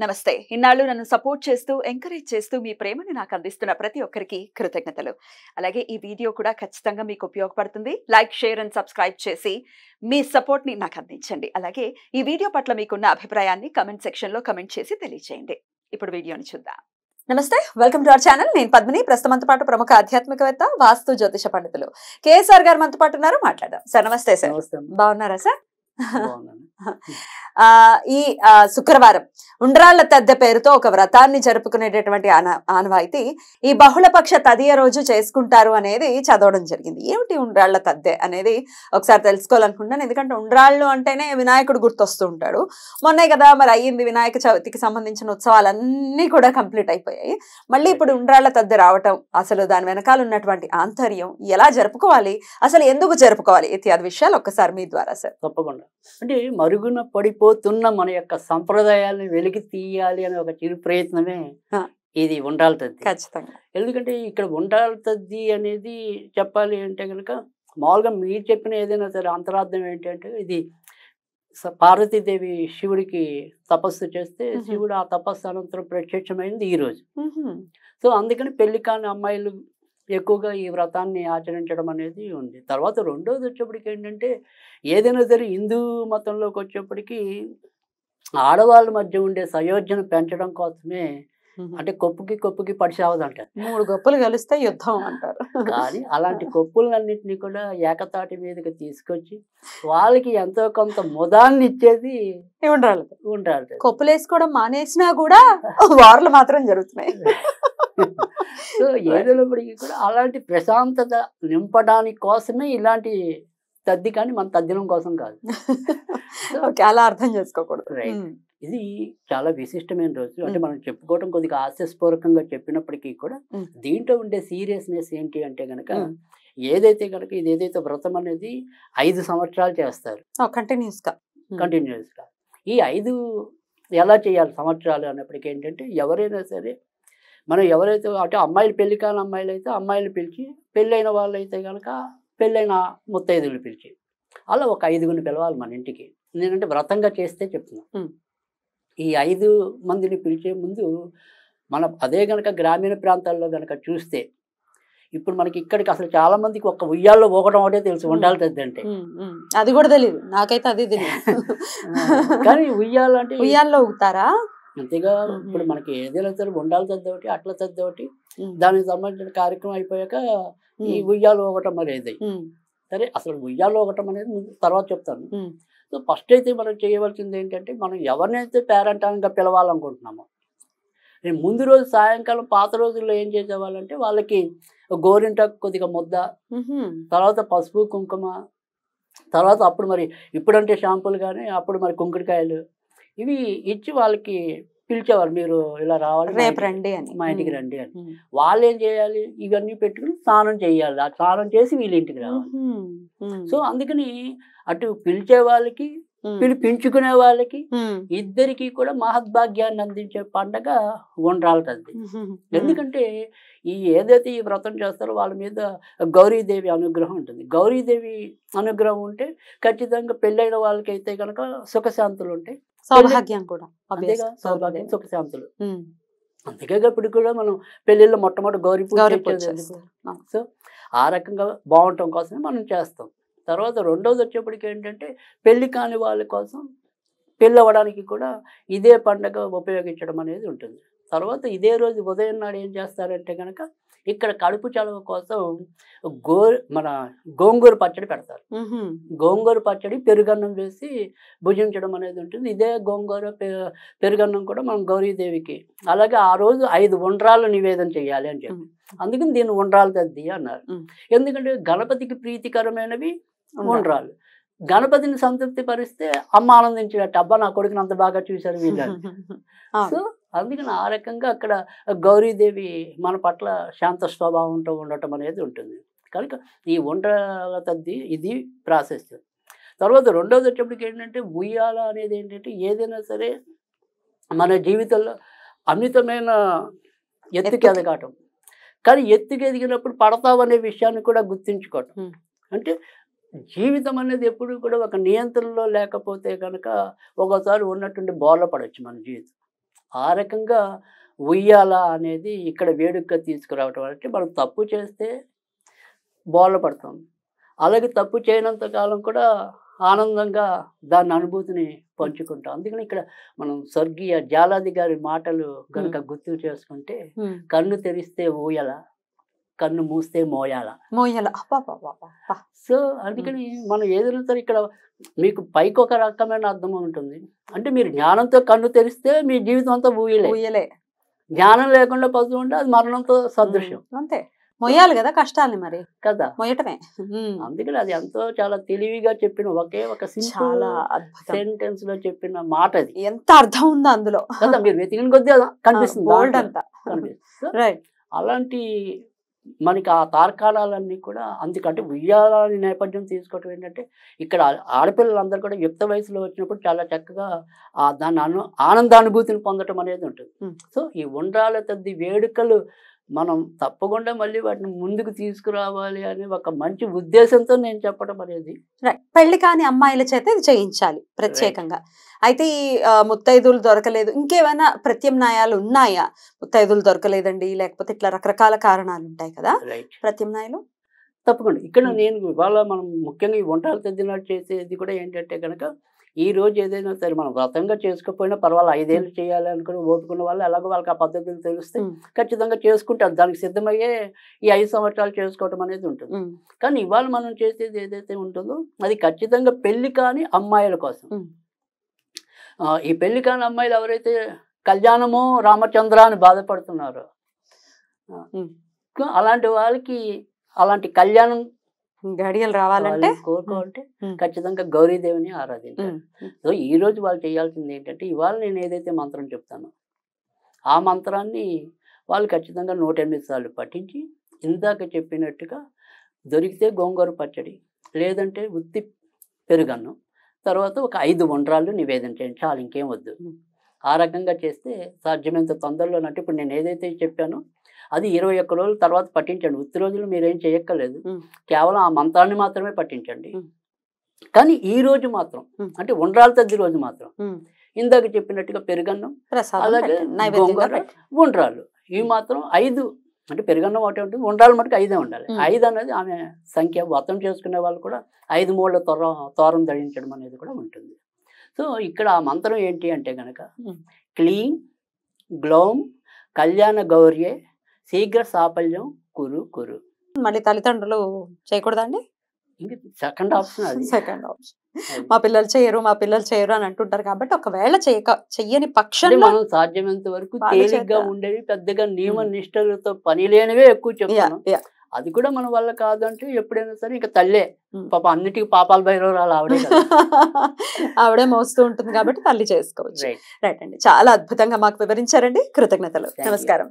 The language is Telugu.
నమస్తే. ఇన్నాళ్ళు నన్ను సపోర్ట్ చేస్తూ, ఎంకరేజ్ చేస్తూ మీ ప్రేమని నాకు అందిస్తున్న ప్రతి ఒక్కరికి కృతజ్ఞతలు. అలాగే ఈ వీడియో కూడా ఖచ్చితంగా మీకు ఉపయోగపడుతుంది. లైక్, షేర్ అండ్ సబ్స్క్రైబ్ చేసి మీ సపోర్ట్‌ని నాకు అందించండి. అలాగే ఈ వీడియో పట్ల మీకున్న అభిప్రాయాన్ని కామెంట్ సెక్షన్‌లో కామెంట్ చేసి తెలియజేయండి. ఇప్పుడు వీడియోని చూద్దాం. నమస్తే, వెల్కమ్ టు అవర్ ఛానల్. నేను పద్మిని. ప్రస్తుతం మనతో పాటు ప్రముఖ ఆధ్యాత్మికవేత్త, వాస్తు జ్యోతిష పండితులు కేఎస్ఆర్ గారు మనతో పాటు ఉన్నారు. మాట్లాడదాం. సార్ నమస్తే. సార్ బాగున్నారా సార్? ఈ శుక్రవారం ఉండ్రాళ్ల తద్దె పేరుతో ఒక వ్రతాన్ని జరుపుకునేటటువంటి ఆనవాయితీ ఈ బహుళపక్ష తదియ రోజు చేసుకుంటారు అనేది చదవడం జరిగింది. ఏమిటి ఉండ్రాళ్ల తద్దె అనేది ఒకసారి తెలుసుకోవాలనుకుంటున్నాను. ఎందుకంటే ఉండ్రాళ్ళు అంటేనే వినాయకుడు గుర్తొస్తూ ఉంటాడు. మొన్నే కదా మరి అయ్యింది, వినాయక చవితికి సంబంధించిన ఉత్సవాలన్నీ కూడా కంప్లీట్ అయిపోయాయి. మళ్ళీ ఇప్పుడు ఉండ్రాళ్ల తద్దె రావటం, అసలు దాని వెనకాల ఉన్నటువంటి ఆంతర్యం, ఎలా జరుపుకోవాలి, అసలు ఎందుకు జరుపుకోవాలి, ఇత్యాది విషయాలు ఒక్కసారి మీ ద్వారా సార్. తప్పకుండా. అంటే మరుగున పడిపోతున్న మన యొక్క సంప్రదాయాలను వెలికి తీయాలి అనే ఒక చిరు ప్రయత్నమే ఇది ఉండ్రాళ్ళ తద్ది. ఖచ్చితంగా. ఎందుకంటే ఇక్కడ ఉండ్రాళ్ళ తద్ది అనేది చెప్పాలి అంటే కనుక మామూలుగా మీరు చెప్పిన ఏదైనా సరే అంతరార్థం ఏంటంటే ఇది పార్వతీదేవి శివుడికి తపస్సు చేస్తే శివుడు ఆ తపస్సు అనంతరం ప్రత్యక్షమైంది ఈరోజు. సో అందుకని పెళ్లి కాని అమ్మాయిలు ఎక్కువగా ఈ వ్రతాన్ని ఆచరించడం అనేది ఉంది. తర్వాత రెండోది వచ్చేప్పటికి ఏంటంటే ఏదైనా సరే హిందూ మతంలోకి వచ్చేప్పటికి ఆడవాళ్ళ మధ్య ఉండే సయోధ్యను పెంచడం కోసమే, అంటే కొప్పుకి పడిసావదంటారు. 3 గొప్పలు కలిస్తే యుద్ధం అంటారు. కానీ అలాంటి కొప్పులన్నింటినీ కూడా ఏకతాటి మీదకి తీసుకొచ్చి వాళ్ళకి ఎంతో కొంత ముదాన్ని ఇచ్చేది ఉండాలి. కొప్పులు వేసుకోవడం మానేసినా కూడా వార్లు మాత్రం జరుగుతున్నాయి. సో ఏదైనప్పటికీ కూడా అలాంటి ప్రశాంతత నింపడానికి కోసమే ఇలాంటి తద్ది, కానీ మన తద్దినం కోసం కాదు. అలా అర్థం చేసుకోకూడదు. రైట్. ఇది చాలా విశిష్టమైన రోజు. అంటే మనం చెప్పుకోవడం కొద్దిగా హాస్యస్పూర్వకంగా చెప్పినప్పటికీ కూడా దీంట్లో ఉండే సీరియస్నెస్ ఏంటి అంటే గనక ఏదైతే గనక ఇది ఏదైతే వ్రతం అనేది 5 సంవత్సరాలు చేస్తారు కంటిన్యూస్గా. ఈ 5 ఎలా చేయాలి సంవత్సరాలు అన్నప్పటికీ ఏంటంటే ఎవరైనా సరే మనం ఎవరైతే అంటే అమ్మాయిలు పెళ్లి కాని అమ్మాయిలు అయితే అమ్మాయిలు పిలిచి, పెళ్ళైన వాళ్ళు అయితే కనుక పెళ్ళైన ముత్తైదులు పిలిచి, అలా ఒక 5గురిని పిలవాలి మన ఇంటికి. నేనంటే వ్రతంగా చేస్తే చెప్తున్నా. ఈ 5 మందిని పిలిచే ముందు మన అదే కనుక గ్రామీణ ప్రాంతాల్లో కనుక చూస్తే ఇప్పుడు మనకి ఇక్కడికి అసలు చాలా మందికి ఒక ఉయ్యాల్లో ఊగడం ఒకటే తెలుసు ఉండాలి తద్ది అంటే. అది కూడా తెలియదు నాకైతే, అది తెలియదు. కానీ ఉయ్యాలంటే ఉయ్యాల్లో ఊగుతారా? అంతేగా. ఇప్పుడు మనకి ఏదైనా సరే ఉండాలి తద్ది ఒకటి, అట్ల తద్ది ఒకటి, దానికి సంబంధించిన కార్యక్రమం అయిపోయాక ఈ ఉయ్యాలు ఒకటం అనేది. సరే, అసలు ఉయ్యాలు ఒకటం అనేది తర్వాత చెప్తాను. సో ఫస్ట్ అయితే మనం చేయవలసింది ఏంటంటే మనం ఎవరినైతే పేరంటానికి పిలవాలనుకుంటున్నామో నేను ముందు రోజు సాయంకాలం పాత రోజుల్లో ఏం చేసేవాళ్ళంటే వాళ్ళకి గోరింట కొద్దిగా ముద్ద, తర్వాత పసుపు కుంకుమ, తర్వాత అప్పుడు మరి ఇప్పుడంటే షాంపూలు కానీ అప్పుడు మరి కుంకుడికాయలు ఇవి ఇచ్చి వాళ్ళకి పిలిచేవారు. మీరు ఇలా రావాలి, రేపు రండి అని, మా ఇంటికి రండి అని. వాళ్ళు ఏం చేయాలి, ఇవన్నీ పెట్టుకుని స్నానం చేయాలి. ఆ స్నానం చేసి వీళ్ళ ఇంటికి రావాలి. సో అందుకని అటు పిలిచే వాళ్ళకి పిలిపించుకునే వాళ్ళకి ఇద్దరికి కూడా మహద్భాగ్యాన్ని అందించే పండగ ఉండ్రాళ్ళ తద్ది. ఎందుకంటే ఈ ఏదైతే ఈ వ్రతం చేస్తారో వాళ్ళ మీద గౌరీదేవి అనుగ్రహం ఉంటుంది. గౌరీదేవి అనుగ్రహం ఉంటే ఖచ్చితంగా పెళ్ళైన వాళ్ళకైతే కనుక సుఖశాంతులు ఉంటాయి, సౌభాగ్యం కూడా. అంతేగా, సౌభాగ్యం సుఖశాంతులు. అందుకే ఇప్పుడు కూడా మనం పెళ్ళిళ్ళు మొట్టమొదటి గౌరీ పూజ. సో ఆ రకంగా బాగుండటం కోసమే మనం చేస్తాం. తర్వాత రెండోది వచ్చేప్పటికి ఏంటంటే పెళ్లి కాని వాళ్ళ కోసం పెళ్ళి అవ్వడానికి కూడా ఇదే పండగ ఉపయోగించడం అనేది ఉంటుంది. తర్వాత ఇదే రోజు ఉదయం నాడు ఏం చేస్తారంటే కనుక ఇక్కడ కడుపు చలవ కోసం మన గోంగూర పచ్చడి పెడతారు. గోంగూర పచ్చడి పెరుగన్నం వేసి భుజించడం అనేది ఉంటుంది. ఇదే గోంగూర పెరుగన్నం కూడా మనం గౌరీదేవికి, అలాగే ఆ రోజు 5 ఉండ్రాళ్ళు నివేదన చేయాలి అని చెప్పి అందుకని దీన్ని ఉండ్రాళ్ళ తద్ది అన్నారు. ఎందుకంటే గణపతికి ప్రీతికరమైనవి ఉండ్రాళ్ళు. గణపతిని సంతృప్తి పరిస్తే అమ్మ ఆనందించినట్టు, అబ్బా నా కొడుకుని అంత బాగా చూశారు వీళ్ళు. సో అందుకని ఆ రకంగా అక్కడ గౌరీదేవి మన పట్ల శాంత స్వభావంతో ఉండటం అనేది ఉంటుంది. కనుక ఈ ఉండ్రాళ్ళ తద్ది ఇది ప్రాసెస్. తర్వాత రెండోది వచ్చేప్పటికి ఏంటంటే ఉయ్యాల అనేది ఏంటంటే ఏదైనా సరే మన జీవితంలో అమితమైన ఎత్తుకి ఎదగటం, కానీ ఎత్తుకి ఎదిగినప్పుడు పడతావనే విషయాన్ని కూడా గుర్తుంచుకోవటం. అంటే జీవితం అనేది ఎప్పుడు కూడా ఒక నియంత్రణలో లేకపోతే కనుక ఒకసారి ఉన్నట్టుండి బోర్ల పడవచ్చు మన జీవితం. ఆ రకంగా ఉయ్యాల అనేది ఇక్కడ వేడుకగా తీసుకురావటం అంటే మనం తప్పు చేస్తే బోర్ల పడతాం, అలాగే తప్పు చేయనంత కాలం కూడా ఆనందంగా దాని అనుభూతిని పంచుకుంటాం. అందుకని ఇక్కడ మనం స్వర్గీయ జాలాది గారి మాటలు కనుక గుర్తు చేసుకుంటే, కన్ను తెరిస్తే ఊయల, కన్ను మూస్తే మోయాల. సో అందుకని మనం ఏదైనా సరే ఇక్కడ మీకు పైకి ఒక రకమైన అర్థం ఉంటుంది. అంటే మీరు జ్ఞానంతో కన్ను తెరిస్తే మీ జీవితం అంతా ఊయలే, జ్ఞానం లేకుండా పడుతూ ఉంటే అది మరణంతో సదృశ్యం. అంతే, మొయ్యాలి కదా కష్టాన్ని, మరి కదా మొయ్యటమే. అందుకని అది ఎంతో చాలా తెలివిగా చెప్పిన ఒకే ఒక సింపుల్ సెంటెన్స్ లో చెప్పిన మాట. అది ఎంత అర్థం ఉందో అందులో కదా, మీరు వెతికిన కొద్దీ కనిపిస్తుంది అంతా. అలాంటి మనకి ఆ తార్కాణాలన్నీ కూడా అందుకంటే ఉయ్యాల నేపథ్యం తీసుకోవటం ఏంటంటే, ఇక్కడ ఆడపిల్లలందరూ కూడా యుక్త వయసులో వచ్చినప్పుడు చాలా చక్కగా దాన్ని ఆనందానుభూతిని పొందటం అనేది ఉంటుంది. సో ఈ ఉండ్రాళ్ళ తద్ది వేడుకలు మనం తప్పకుండా మళ్ళీ వాటిని ముందుకు తీసుకురావాలి అనే ఒక మంచి ఉద్దేశంతో నేను చెప్పడం అనేది. పెళ్లి కాని అమ్మాయిల చేత ఇది చేయించాలి ప్రత్యేకంగా. అయితే ఈ ముత్తైదులు దొరకలేదు, ఇంకేమైనా ప్రత్యామ్నాయాలు ఉన్నాయా? ముత్తైదులు దొరకలేదండి, లేకపోతే ఇట్లా రకరకాల కారణాలు ఉంటాయి కదా, ప్రత్యామ్నాయాలు తప్పకుండా. ఇక్కడ నేను ఇవాళ మనం ముఖ్యంగా ఈ వంటలు తెద్దినట్టు చేసేది కూడా ఏంటంటే కనుక, ఈ రోజు ఏదైనా సరే మనం వ్రతంగా చేసుకోకపోయినా పర్వాలేదు, 5 ఏళ్ళు చేయాలి అనుకుని ఓపుకున్న వాళ్ళు ఎలాగో వాళ్ళకి ఆ పద్ధతులు తెలిస్తే ఖచ్చితంగా చేసుకుంటారు. దానికి సిద్ధమయ్యే ఈ 5 సంవత్సరాలు చేసుకోవటం అనేది ఉంటుంది. కానీ ఇవాళ మనం చేసేది ఏదైతే ఉంటుందో అది ఖచ్చితంగా పెళ్లి కాని అమ్మాయిల కోసం. ఈ పెళ్లి కాని అమ్మాయిలు ఎవరైతే కళ్యాణమో రామచంద్ర అని బాధపడుతున్నారో, అలాంటి వాళ్ళకి అలాంటి కళ్యాణం గడియలు రావాలంటే కోరుకోవాలంటే ఖచ్చితంగా గౌరీదేవిని ఆరాధించాలి. సో ఈ రోజు వాళ్ళు చేయాల్సింది ఏంటంటే, ఇవాళ నేను ఏదైతే మంత్రం చెప్తానో ఆ మంత్రాన్ని వాళ్ళు ఖచ్చితంగా 108 సార్లు పఠించి, ఇందాక చెప్పినట్టుగా దొరికితే గోంగూర పచ్చడి, లేదంటే ఉత్తి పెరుగన్నం, తర్వాత ఒక 5 ఉండ్రాళ్ళు నివేదన చేయండి, చాలు, ఇంకేం వద్దు. ఆ రకంగా చేస్తే సాధ్యమైనంత తొందరలోనంటే ఇప్పుడు నేను ఏదైతే చెప్పానో అది 21 రోజుల తర్వాత పఠించండి. ఉత్తి రోజులు మీరేం చేయక్కర్లేదు, కేవలం ఆ మంత్రాన్ని మాత్రమే పఠించండి. కానీ ఈ రోజు మాత్రం అంటే ఉండ్రాళ్ళ తద్ది రోజు మాత్రం ఇందాక చెప్పినట్టుగా పెరుగన్నం, అలాగే గోంగూర, ఉండ్రాళ్ళు, ఇవి మాత్రం 5 అంటే పెరుగన్నం ఒకటే ఉంటుంది, ఉండ్రాళ్ళు మటుకు 5 ఉండాలి. 5 అనేది ఆమె సంఖ్య. వ్రతం చేసుకునే వాళ్ళు కూడా 5 మూళ్ళ తోరం ధరించడం అనేది కూడా ఉంటుంది. సో ఇక్కడ ఆ మంత్రం ఏంటి అంటే కనుక, క్లీం గ్లౌం కళ్యాణ గౌర్యే శీఘ్ర సాఫల్యం కురు కురు. మళ్ళీ తల్లిదండ్రులు చేయకూడదండి? ఇంక సెకండ్ ఆప్షన్ అది. సెకండ్ ఆప్షన్, మా పిల్లలు చేయరు అని అంటుంటారు కాబట్టి, ఒకవేళ చెయ్యని పక్షంలో మనం సాధ్యమైనంత వరకు తేలిగ్గా ఉండేవి, పెద్దగా నియమ నిష్టలతో పని లేనివే ఎక్కువ చెప్తాను. అది కూడా మన వల్ల కాదంటే ఎప్పుడైనా సరే ఇంకా తల్లే పాప, అన్నిటికీ పాపాల భైరవరాలు ఆవిడే ఆవిడే మోస్తూ ఉంటుంది కాబట్టి తల్లి చేసుకోవచ్చు. రైట్ అండి, చాలా అద్భుతంగా మాకు వివరించారండి. కృతజ్ఞతలు. నమస్కారం.